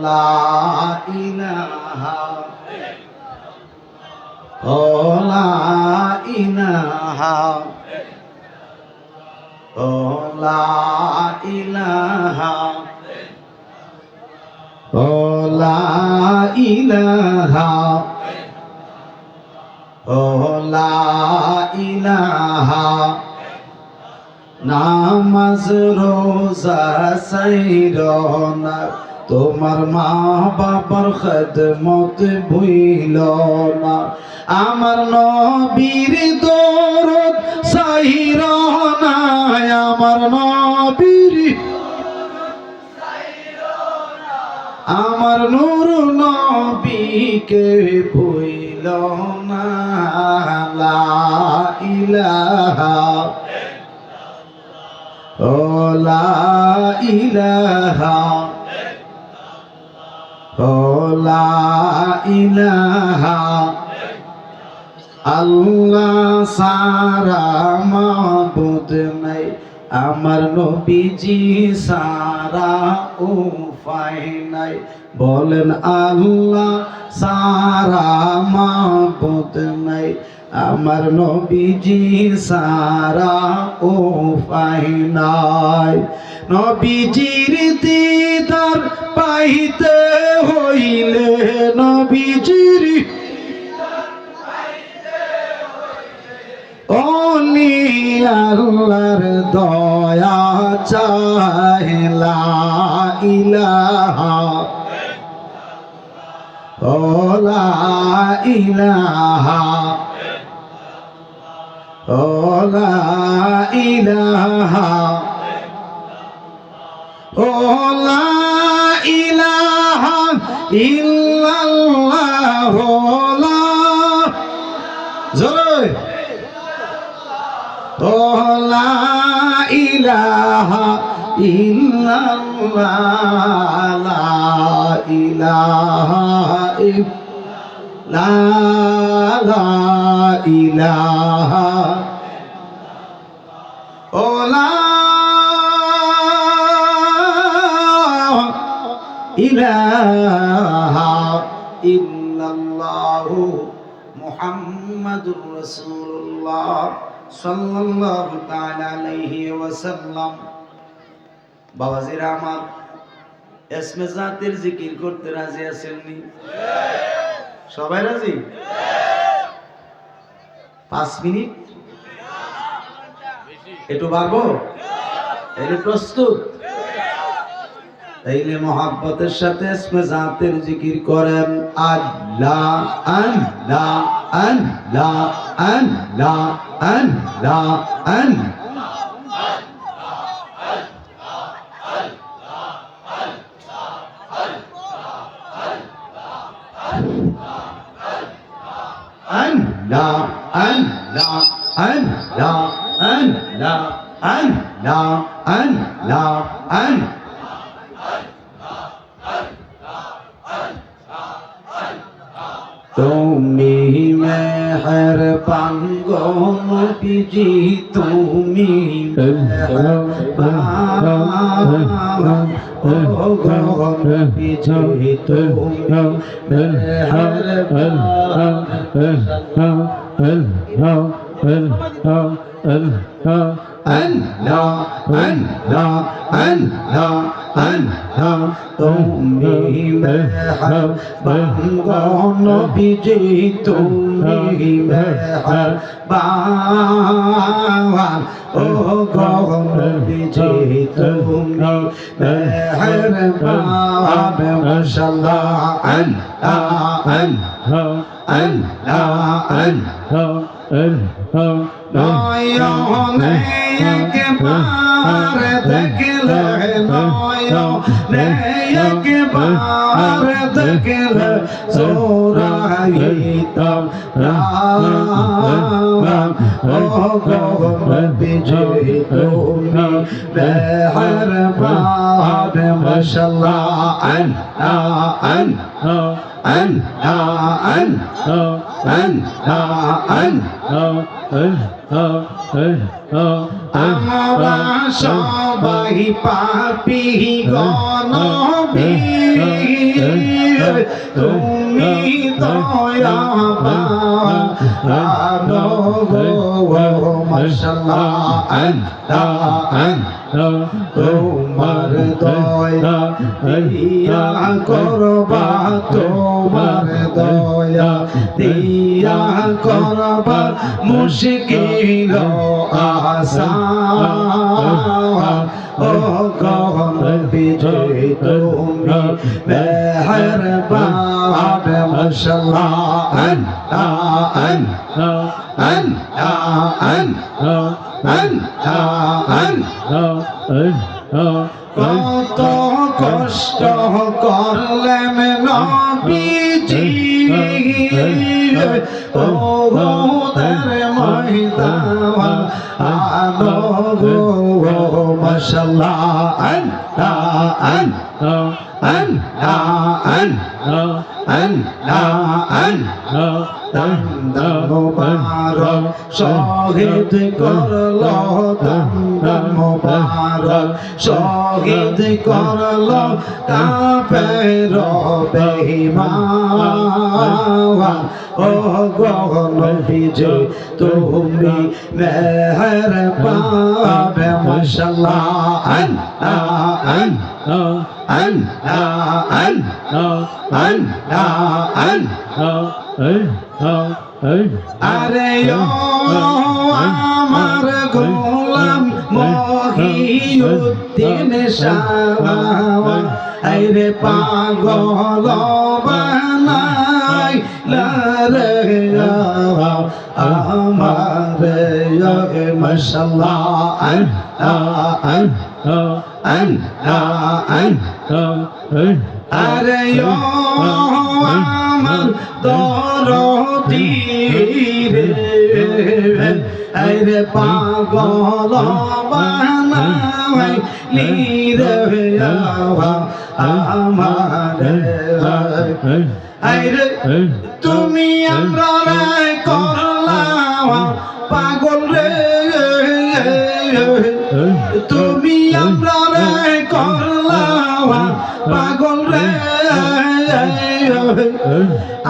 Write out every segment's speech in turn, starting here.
লা ইলাহা ও লা ইলাহা ও লা ইলাহা ও লা ইলাহা ও লা ইলাহা নামাজ রোজা সাইরো না তোমার মা বাবার খেদমত ভুইল না আমার নবীর দরদ সাইরো না আমার নবীর আমার নূর নবীকে ভুইল না লা ইলাহা ও লা ইলাহা ও লা ইলাহা আল্লাহ সারা মাবুদ নাই আমার নবীজি সারা উপায় নাই বলেন আল্লাহ সারা মাবুদ নাই আমার নবীজি সারা উপায় নাই নবীজির দিদার পাইতে হইলে নবীজির ওলি আল্লাহর দয়া চাই লা ইলাহা ও লা ইলাহা ও লা ইলাহা ও লা ইলাহা ইল্লাল্লাহ লা জোরে ও লা ইলাহা ইল্লাল্লাহ লা ইলাহা লা ইলাহা ও লা ইলাহা ইল্লাল্লাহু মুহাম্মাদুর রাসূলুল্লাহ সাল্লাল্লাহু তাআলা আলাইহি ওয়াসাল্লাম। বাবাজিরা আমার, ইসমে জাতের জিকির করতে রাজি আছেননি? সবাই রাজি? 5 মিনিট একটু বাড়বো? তাইলে প্রস্তুত? তাইলে মহাব্বতের সাথে ইসমে জাতের জিকির করেন আল্লাহ আল্লাহ আল্লাহ আল্লাহ আল্লাহ আল্লাহ Allah, Allah, Allah, Allah, Allah, Allah, Allah. তুমি মেহেরবান গো নবীজি তুমি মেহেরবান ও গো নবীজি তুমি মেহেরবান Allah, Allah, Allah, Allah, তুমি মেহেরবান গো নবীজি তুমি মেহেরবান ও গো নবীজি তুমি মেহেরবান মাশাআল্লাহ আল্লাহ আল্লাহ আল্লাহ আল্লাহ নয়নে একবার দেখলে নয়নে একবার দেখলে জোড়াইতাম রাম ও গো নবীজি তুমি মেহেরবান মাশাআল্লাহ আল্লাহ আল্লাহ Allah, Allah, Allah, Allah, Allah. আমরা সবাই পাপী গণবী তুমি দয়াবান মাশাআল্লাহ তোমার দয়া দিয়া করবা তোমার দয়া দিয়া করবা মুশকিল আসান ও গহন বিজয় তুমি মেহেরবান মাশাআল্লাহ কত কষ্ট করলেন নবীজি ও তার ময়দান আনো গো মাশাআল্লাহ মুবারক শহীদ করলো মুবারক শহীদ করলো কাফের বেঈমান ও গহন বিজয় তুমি মেহেরবান মাশাআল্লাহ আরে ও আমার গোলাম মহিউদ্দিন শাহ আরে পাগল বানাই লারে আমার মাশাআল্লাহ আরে ও আমার দরদি রে আরে পাগল বানাই লিরে আমার আরে তুমি আমরা রে করলাম পাগল রে তুমি আমরা রে করলাম পাগল রে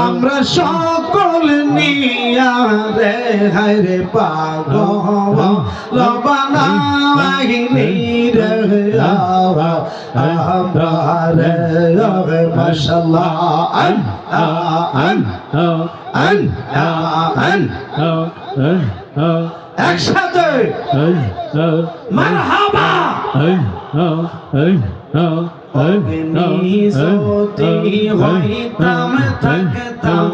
আমরা সকল নিয়া রে হায় রে পাগল লবানাইনি রে আমরা রে মাশাআল্লাহ একসাথে মারহাবা অগ্নিজ্যোতি হইতাম থাকতাম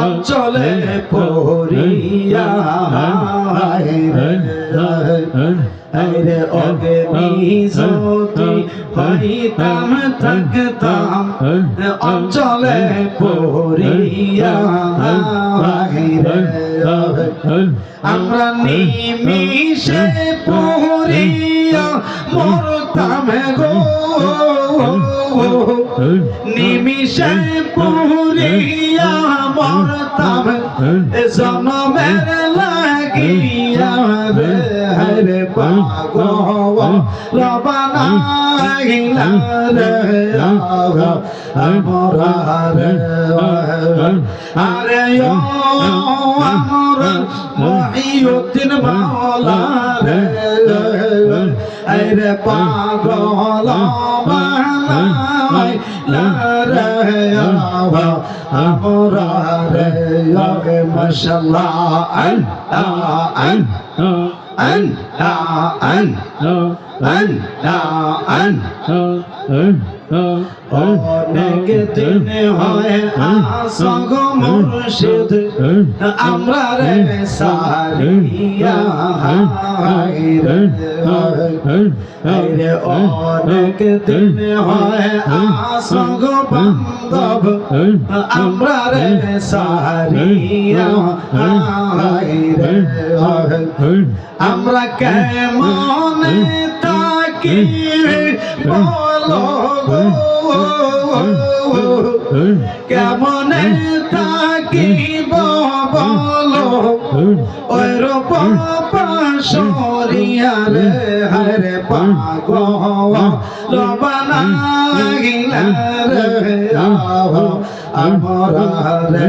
অঞ্চলে পড়িয়া রে অগ্নিজ্যোতি হইতাম থাকতাম অঞ্চলে পড়িয়া আমরা নিমিষে পড়িয়া মরতাম গো নিমিষে পড়িয়া মরতাম জনমের লাগিয়া রে রে পাগল লবানাইলা রে আমরা রে আরে ও আমার মহিউদ্দিন মাওলা রে আরে পাগল বানাইলা রে আমরা রে অনেক দিন হয় আসগ মুর্শিদ আমরা রে সারিয়া রে অনেক দিন হয় আসগ বান্ধব আমরা রে সারিয়া আমরা কেমন তাকি বলো কেমন তাকি থাকিব বলো ওই রূপ পাশরিয়ারে হরে পাগল বানাইলা রে আমরা রে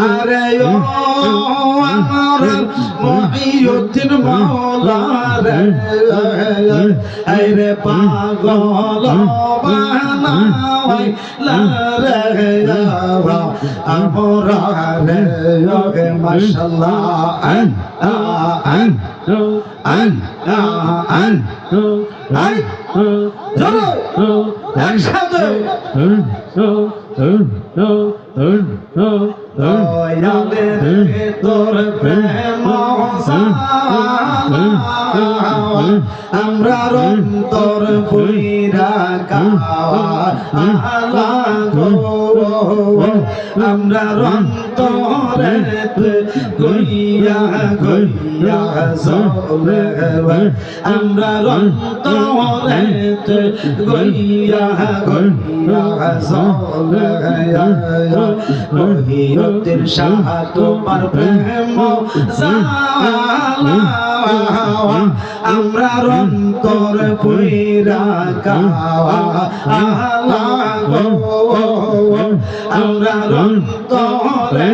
আরে ও আমার মহিউদ্দিন মাওলা রে আরে পাগল বানাইলা রে আমরা রে মাশাআল্লাহ একসাথে তোর প্রেম আমরা অন্তর পুইরা গাওয়া আমরা অন্তরে গইয়া গইয়া চলে আমরা অন্তরে গইয়া গইয়া চলে মহিউদ্দিন শাহ তোমার প্রেম আমরা অন্তর পুইরা গাওয়া আমরা অন্তরে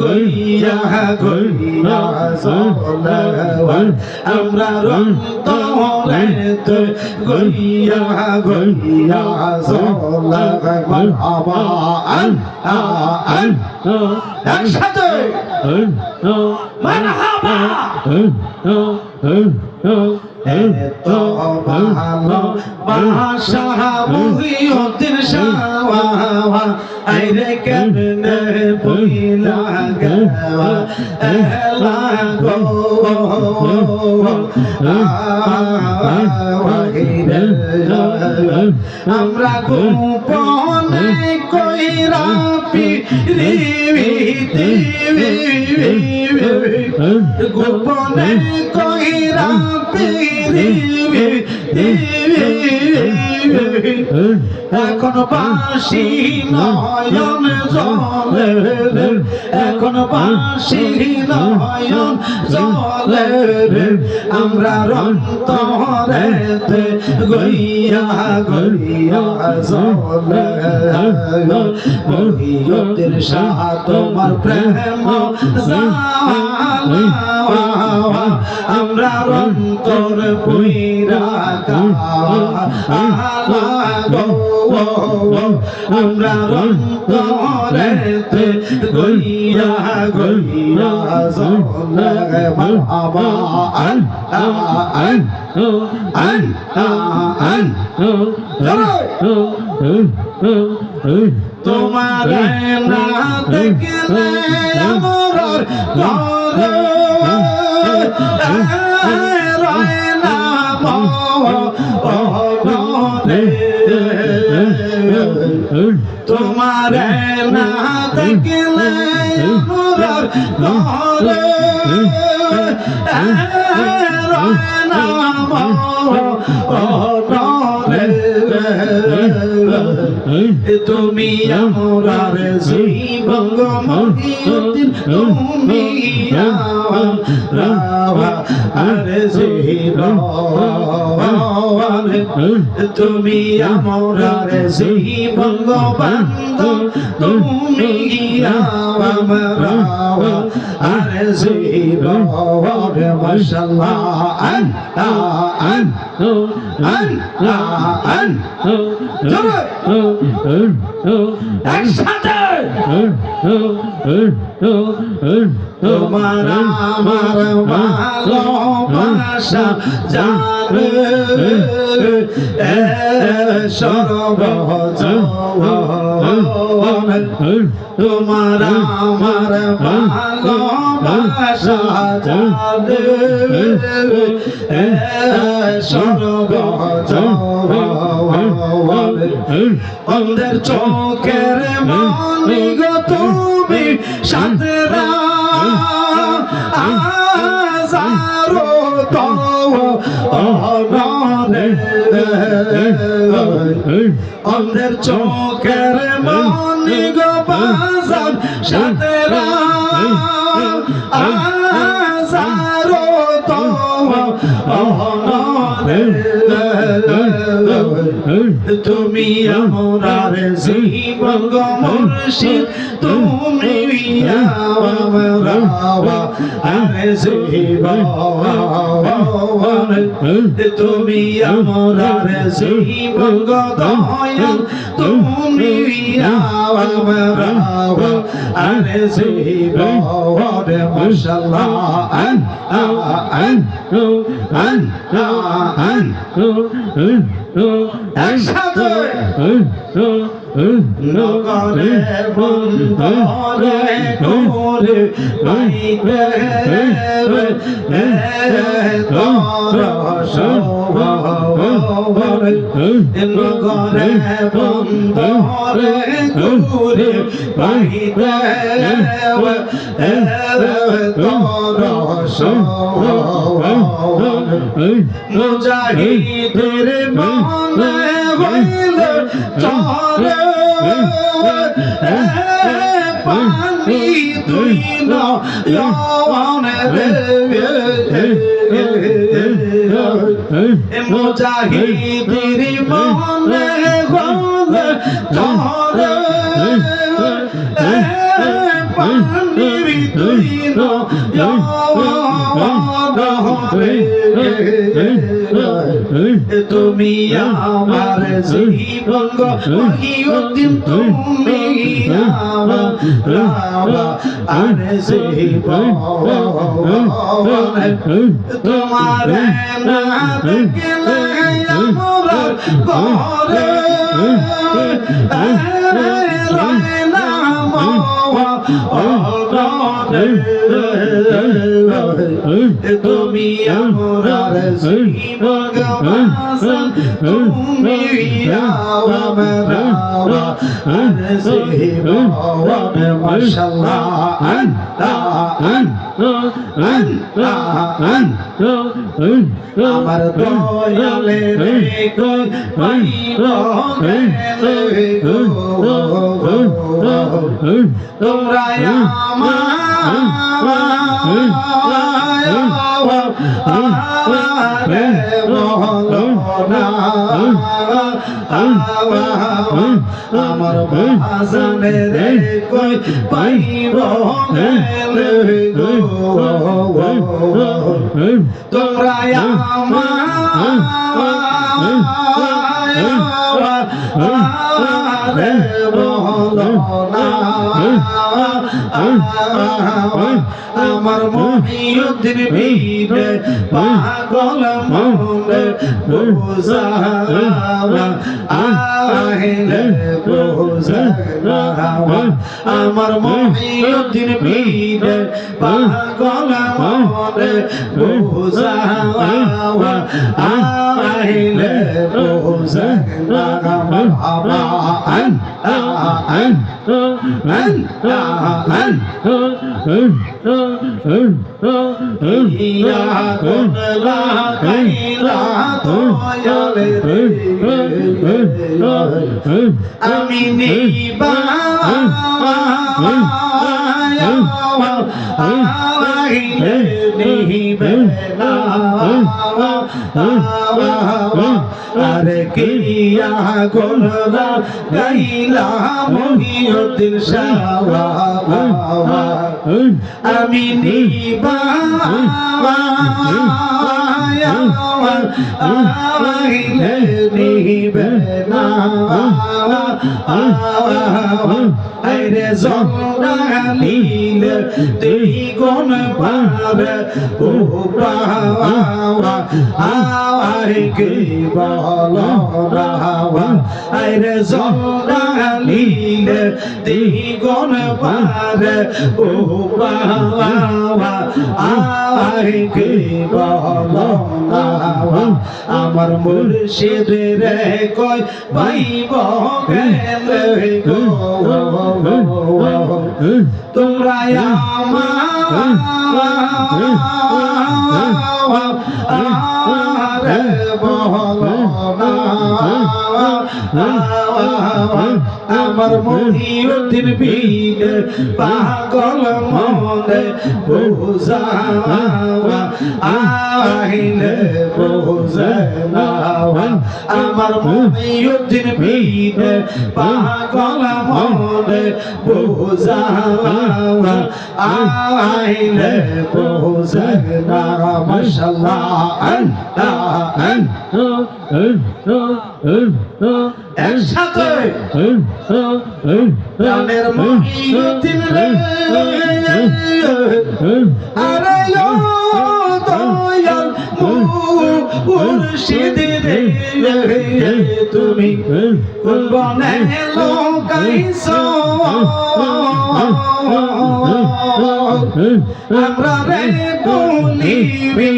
গইয়া গইয়া চলে আমরা অন্তরে গইয়া গইয়া চলে মারহাবা একসাথে মারহাবা এত ভালো বাসা মহিউদ্দিন শাহ আইরে কেমনে বইলা গেলা এলা গো আমরা গোপনে কইরা পিরিবিতে গোপনে কইরা এখন বাঁশি নয়ন জলে এখন বাঁশি নয়ন জলে আমরা অন্তরে গইয়া গইয়া চলে মহিউদ্দিন শাহ তোমার প্রেম আমরা অন্তর পুইরা আমরা অন্তরে গইয়া গইয়া চলে মারহাবা তোমার না দেখলে আমার তোমার না দেখলে তুমি আমার জীবন মহিউদ্দিন তুমি আরে জীবন তুমি আমার জীবন বান্ধব তুমি আমার আরে জীবন মাশাআল্লাহ একসাথে তোমার আমার ভালোবাসা জানে সর্বজন তোমার আমার ভালোবাসা জানে সর্বজন অন্ধের চোখের মনি গো তুমি সাতরা আজারো তো অনরে অন্ধের চোখের মনি গো বাজান সাতেরা আজারো তো অনরে তুমি আমার জীবন গো মুর্শিদ তুমি আমার আরে জীবন তুমি আমার জীবন গো দয়াল তুমি আমার আরে জীবন মাশাআল্লাহ একসাথে নগরে বন্ধরে করে পাইতে নগরে বন্ধরে করে পাইতে মুজাহিদের মনে হইল চরে পানি তুই নয়নে মুজাহিদের মনে হইল চরে পানি তুই নয়নে তুমি আমার জীবন গো মহিউদ্দিন তুমি আমার জীবন তোমার না দেখলে আমার ঘরে না তুমি আমার জীবন বাসন তুমি আমার জীবন মাশাআল্লাহ আমার দয়ালে রে কই পাইব গেলে গো তোমরা আমার বাজানে রে কই পাইব গেলে গো তোমরা আমার মহিউদ্দিন বীরে পাগল মনে বুঝাওয়া আহিলে বুঝাওয়া আমার মহিউদ্দিন বীরে পাগল মনে বুঝাওয়া আহিলে বুঝাওয়া আমি নিবা নিবে না আরে কিয়া গোলরা গাইলা মহিউদ্দিন শাহ আমি নিবা আহিলে নিবে না আইরে জঙ্গলিলে দেই কোন পারে ও পাওয়া আই কে বল রাওয়া আইরে জঙ্গলিলে দেই কোন পারে ও পাওয়া আই কে বল রাওয়া আমার মুর্শিদ রে কই পাইব গেলে গো তোমরা আমার মহিউদ্দিন পীর পাগল মনে বুঝাওয়া আইলে বুঝাওয়া আমার মহিউদ্দিন পীর পাগল মনে বুঝাওয়া আইলে বুঝাওয়া মাশাআল্লাহ একসাথে প্রাণের মহিউদ্দিন রে আরে ও দয়াল মুর্শিদ রে তুমি কোন বনে লোকাইছো আমরা রে বলিবি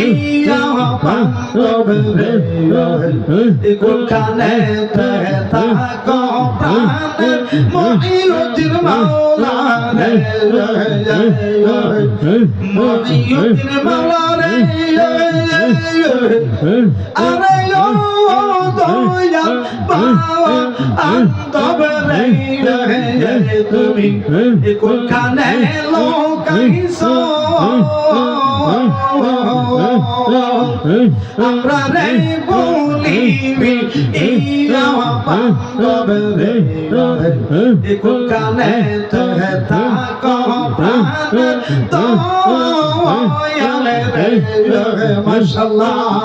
ইয়া বান্ধব রে কোনখানে থাকো প্রাণের মহিউদ্দিন মাওলা রে মহিউদ্দিন মাওলা রে আরে ও দয়াল বাবা আন্তব রে তুমি কোনখানে লোকাইছো আমরা রে বলিবি ইয়া বান্ধব রে কোনখানে থাকো প্রাণের দয়াল রে মাশাআল্লাহ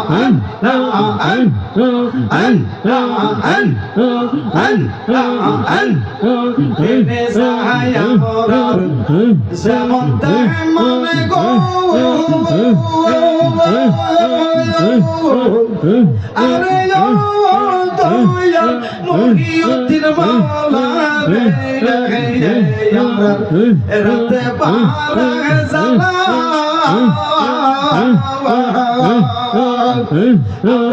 এনে সাহায্য মোর যেমন তেমন গো আরে ও দয়াল মহিউদ্দিন মাওলা রে আমরা রাতে পারে জালা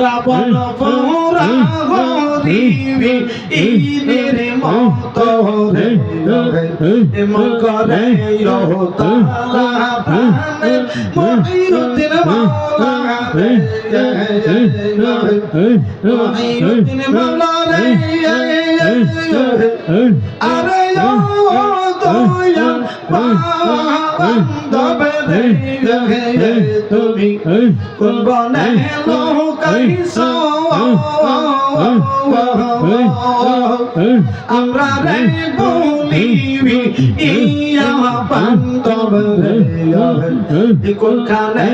রাবণ পুরা হরিবি ইনের মত রে মন করে তালা প্রাণের মহিউদ্দিন মাওলা রে মহিউদ্দিন মাওলা রে আরে ও দয়াল বান্ধব রে তুমি কোন বনে লোকাইছো আমরা রে বলিবি ইয়া বান্ধব রে কোনখানে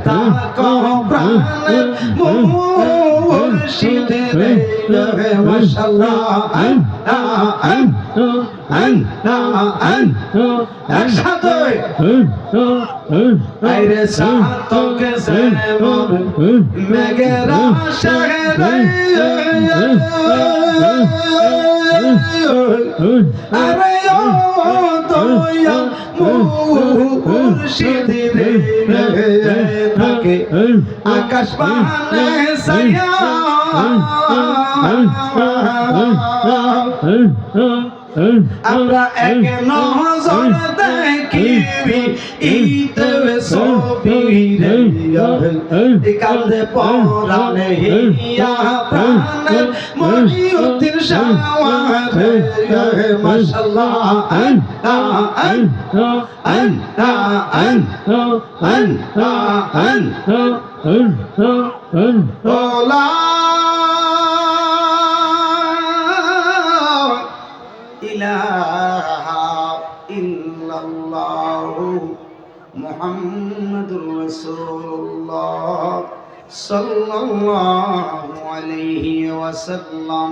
থাকো প্রাণের মুর্শিদ রে মাশাআল্লাহ একসাথে আইরে সাতকে সেমন মেঘেরা শহরে আরে ও দয়াল মুর্শিদ রে থাকে আকাশ পানে ছায়া আমরা এক নজর দেখিবি ঈদ ছবি রে কান্দে পরানে হিয়া প্রাণের মহিউদ্দিন শাওয়ার রে মাশাআল্লাহ ওলা ইলাহা ইল্লাল্লাহু মুহাম্মাদুর রাসূলুল্লাহ সাল্লাল্লাহু আলাইহি ওয়াসাল্লাম।